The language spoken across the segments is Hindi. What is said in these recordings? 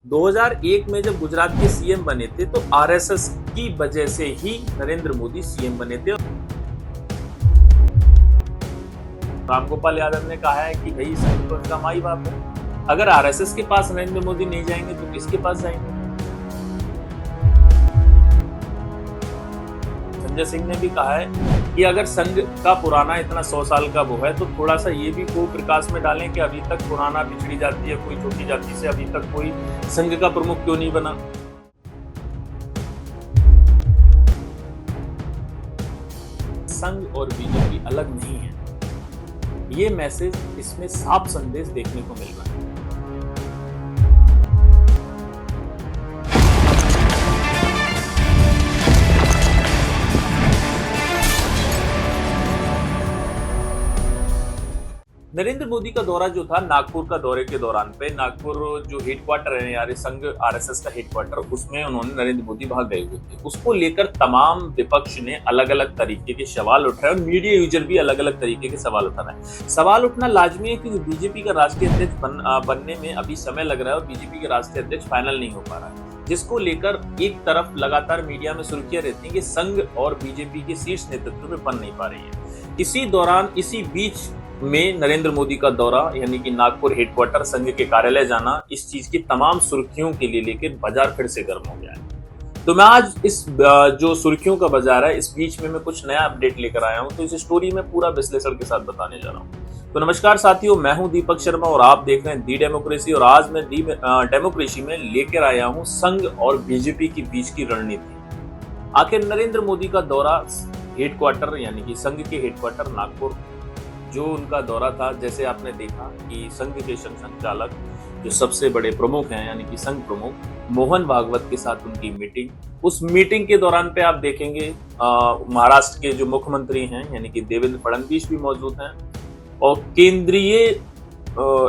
2001 में जब गुजरात के सीएम बने थे तो आरएसएस की वजह से ही नरेंद्र मोदी सीएम बने थे। रामगोपाल यादव ने कहा है कि भाई संघ तो उनका माई बाप है। अगर आरएसएस के पास नरेंद्र मोदी नहीं जाएंगे तो किसके पास जाएंगे? संजय सिंह ने भी कहा है कि अगर संघ का पुराना इतना 100 साल का वो है तो थोड़ा सा ये भी को प्रकाश में डालें कि अभी तक पुराना पिछड़ी जाती है कोई छोटी जाति से अभी तक कोई संघ का प्रमुख क्यों नहीं बना। संघ और बीजेपी अलग नहीं है, ये मैसेज इसमें साफ संदेश देखने को मिल रहा है। नरेंद्र मोदी का दौरा जो था नागपुर का दौरे के दौरान पे नागपुर जो हेडक्वार्टर है यार संघ आरएसएस का हेडक्वार्टर, उसमें उन्होंने नरेंद्र मोदी भाग गए हुए थे। उसको लेकर तमाम विपक्ष ने अलग अलग तरीके के सवाल उठाए और मीडिया यूजर भी अलग अलग तरीके के सवाल उठा रहे हैं। सवाल उठना लाजमी है क्योंकि बीजेपी का राष्ट्रीय अध्यक्ष बनने में अभी समय लग रहा है और बीजेपी के राष्ट्रीय अध्यक्ष फाइनल नहीं हो पा रहा है, जिसको लेकर एक तरफ लगातार मीडिया में सुर्खियां रहती हैं कि संघ और बीजेपी के शीर्ष नेतृत्व में बन नहीं पा रही है। इसी बीच में नरेंद्र मोदी का दौरा यानी कि नागपुर हेडक्वार्टर संघ के कार्यालय जाना, इस चीज की तमाम सुर्खियों के लिए लेकर बाजार फिर से गर्म हो गया है। तो मैं आज इस जो सुर्खियों का बाजार है इस बीच में मैं कुछ नया अपडेट लेकर आया हूं, तो इस स्टोरी में पूरा विश्लेषण के साथ बताने जा रहा हूं। तो नमस्कार साथियों, मैं हूं दीपक शर्मा और आप देख रहे हैं दी डेमोक्रेसी। और आज मैं दी डेमोक्रेसी में लेकर आया हूं संघ और बीजेपी के बीच की रणनीति। आखिर नरेंद्र मोदी का दौरा हेडक्वार्टर यानी कि संघ के हेडक्वार्टर नागपुर जो उनका दौरा था, जैसे आपने देखा कि संघ के संचालक जो सबसे बड़े प्रमुख हैं यानी कि संघ प्रमुख मोहन भागवत के साथ उनकी मीटिंग, उस मीटिंग के दौरान पे आप देखेंगे महाराष्ट्र के जो मुख्यमंत्री हैं यानी कि देवेंद्र फडणवीस भी मौजूद हैं और केंद्रीय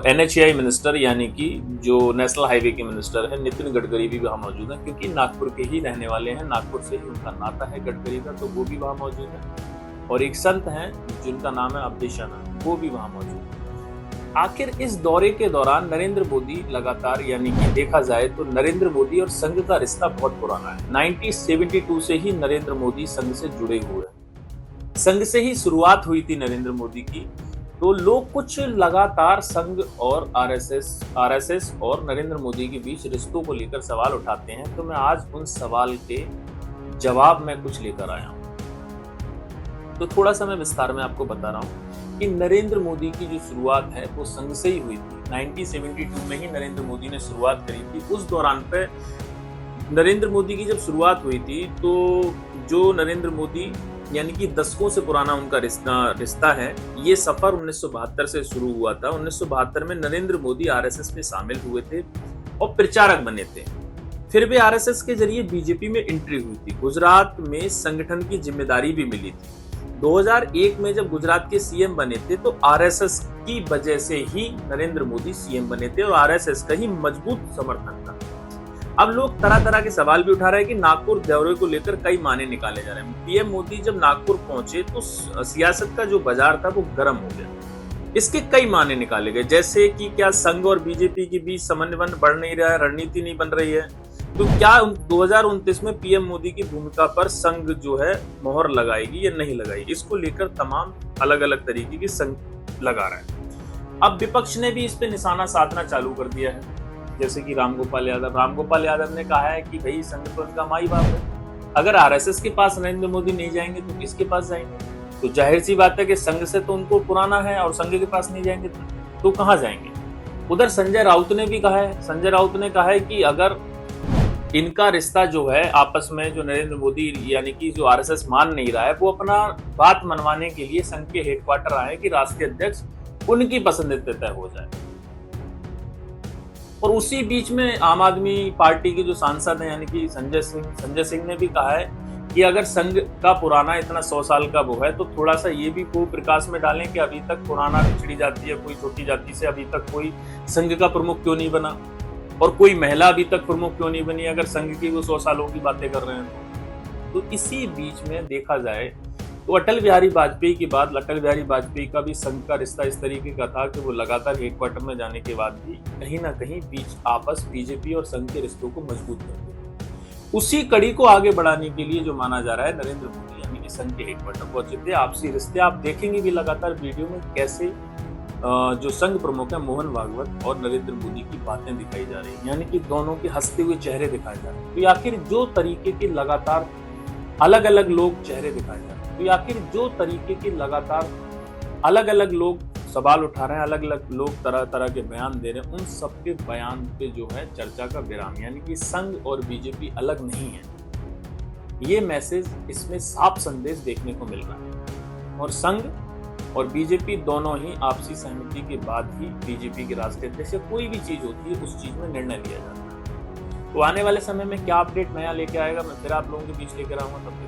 एनएचएआई मिनिस्टर यानी कि जो नेशनल हाईवे के मिनिस्टर है नितिन गडकरी भी वहाँ मौजूद है, क्योंकि नागपुर के ही रहने वाले हैं, नागपुर से ही उनका नाता है गडकरी का, तो वो भी वहाँ मौजूद है। और एक संत हैं जिनका नाम है अब्देशाना, वो भी वहां मौजूद है। आखिर इस दौरे के दौरान नरेंद्र मोदी लगातार यानी कि देखा जाए तो नरेंद्र मोदी और संघ का रिश्ता बहुत पुराना है। 1972 से ही नरेंद्र मोदी संघ से जुड़े हुए हैं, संघ से ही शुरुआत हुई थी नरेंद्र मोदी की। तो लोग कुछ लगातार संघ और आरएसएस और नरेंद्र मोदी के बीच रिश्तों को लेकर सवाल उठाते हैं, तो मैं आज उन सवाल के जवाब में कुछ लेकर आया हूं। तो थोड़ा सा मैं विस्तार में आपको बता रहा हूँ कि नरेंद्र मोदी की जो शुरुआत है वो संघ से ही हुई थी। 1972 में ही नरेंद्र मोदी ने शुरुआत करी थी। उस दौरान पे नरेंद्र मोदी की जब शुरुआत हुई थी तो जो नरेंद्र मोदी यानी कि दशकों से पुराना उनका रिश्ता है, ये सफर 1972 से शुरू हुआ था। 1972 में नरेंद्र मोदी आरएसएस में शामिल हुए थे और प्रचारक बने थे। फिर भी आरएसएस के जरिए बीजेपी में एंट्री हुई थी। गुजरात में संगठन की जिम्मेदारी भी मिली थी। 2001 में जब गुजरात के सीएम बने थे तो आरएसएस की वजह से ही नरेंद्र मोदी सीएम बने थे और आरएसएस का ही मजबूत समर्थन था। अब लोग तरह तरह के सवाल भी उठा रहे हैं कि नागपुर दौरे को लेकर कई माने निकाले जा रहे हैं। पीएम मोदी जब नागपुर पहुंचे तो सियासत का जो बाजार था वो गर्म हो गया। इसके कई माने निकाले गए, जैसे कि क्या संघ और बीजेपी के बीच समन्वय बढ़ नहीं रहा है, रणनीति नहीं बन रही है, तो क्या 2029 में पीएम मोदी की भूमिका पर संघ जो है मोहर लगाएगी या नहीं लगाएगी। इसको लेकर तमाम अलग अलग तरीके की संघ लगा रहा है। अब विपक्ष ने भी इस पे निशाना साधना चालू कर दिया है, जैसे कि रामगोपाल यादव ने कहा है कि भाई संघ तो उनका माई बाप है। अगर आरएसएस के पास नरेंद्र मोदी नहीं जाएंगे तो किसके पास जाएंगे? तो जाहिर सी बात है कि संघ से तो उनको पुराना है और संघ के पास नहीं जाएंगे तो कहाँ जाएंगे? उधर संजय राउत ने भी कहा है कि अगर इनका रिश्ता जो है आपस में, जो नरेंद्र मोदी यानी कि जो आरएसएस मान नहीं रहा है, वो अपना बात मनवाने के लिए संघ के हेडक्वार्टर आए कि राष्ट्रीय अध्यक्ष उनकी पसंद से तय हो जाए। और उसी बीच में आम आदमी पार्टी के जो सांसद हैं यानी कि संजय सिंह ने भी कहा है कि अगर संघ का पुराना इतना 100 साल का वो है तो थोड़ा सा ये भी को प्रकाश में डालें कि अभी तक पुराना पिछड़ी जाती है कोई छोटी जाति से अभी तक कोई संघ का प्रमुख क्यों नहीं बना और कोई महिला अभी तक प्रमुख क्यों नहीं बनी, अगर संघ की वो 100 सालों की बातें कर रहे हैं तो इसी बीच में देखा जाए तो अटल बिहारी वाजपेयी के बाद अटल बिहारी वाजपेयी का भी संघ का रिश्ता इस तरीके का था कि वो लगातार हेडक्वार्टर में जाने के बाद भी कहीं ना कहीं बीच आपस बीजेपी और संघ के रिश्तों को मजबूत करते। उसी कड़ी को आगे बढ़ाने के लिए जो माना जा रहा है, नरेंद्र मोदी यानी कि संघ के हेडक्वार्टर पहुंचे थे। आपसी रिश्ते आप देखेंगे भी लगातार वीडियो में कैसे जो संघ प्रमुख है मोहन भागवत और नरेंद्र मोदी की बातें दिखाई जा रही है, यानी कि दोनों के हंसते हुए चेहरे दिखाए जा रहे हैं। तो आखिर जो तरीके के लगातार अलग अलग लोग चेहरे दिखाए जा रहे हैं, तो आखिर जो तरीके के लगातार अलग अलग लोग सवाल उठा रहे हैं, अलग अलग लोग तरह तरह के बयान दे रहे हैं, उन सबके बयान पे जो है चर्चा का विराम, यानी कि संघ और बीजेपी अलग नहीं है। ये मैसेज इसमें साफ संदेश देखने को मिल रहा है। और संघ और बीजेपी दोनों ही आपसी सहमति के बाद ही बीजेपी के राष्ट्रीय अध्यक्ष या कोई भी चीज होती है उस चीज में निर्णय लिया जाता है। तो आने वाले समय में क्या अपडेट नया लेके आएगा, मैं फिर आप लोगों के बीच लेकर आऊंगा। तब तक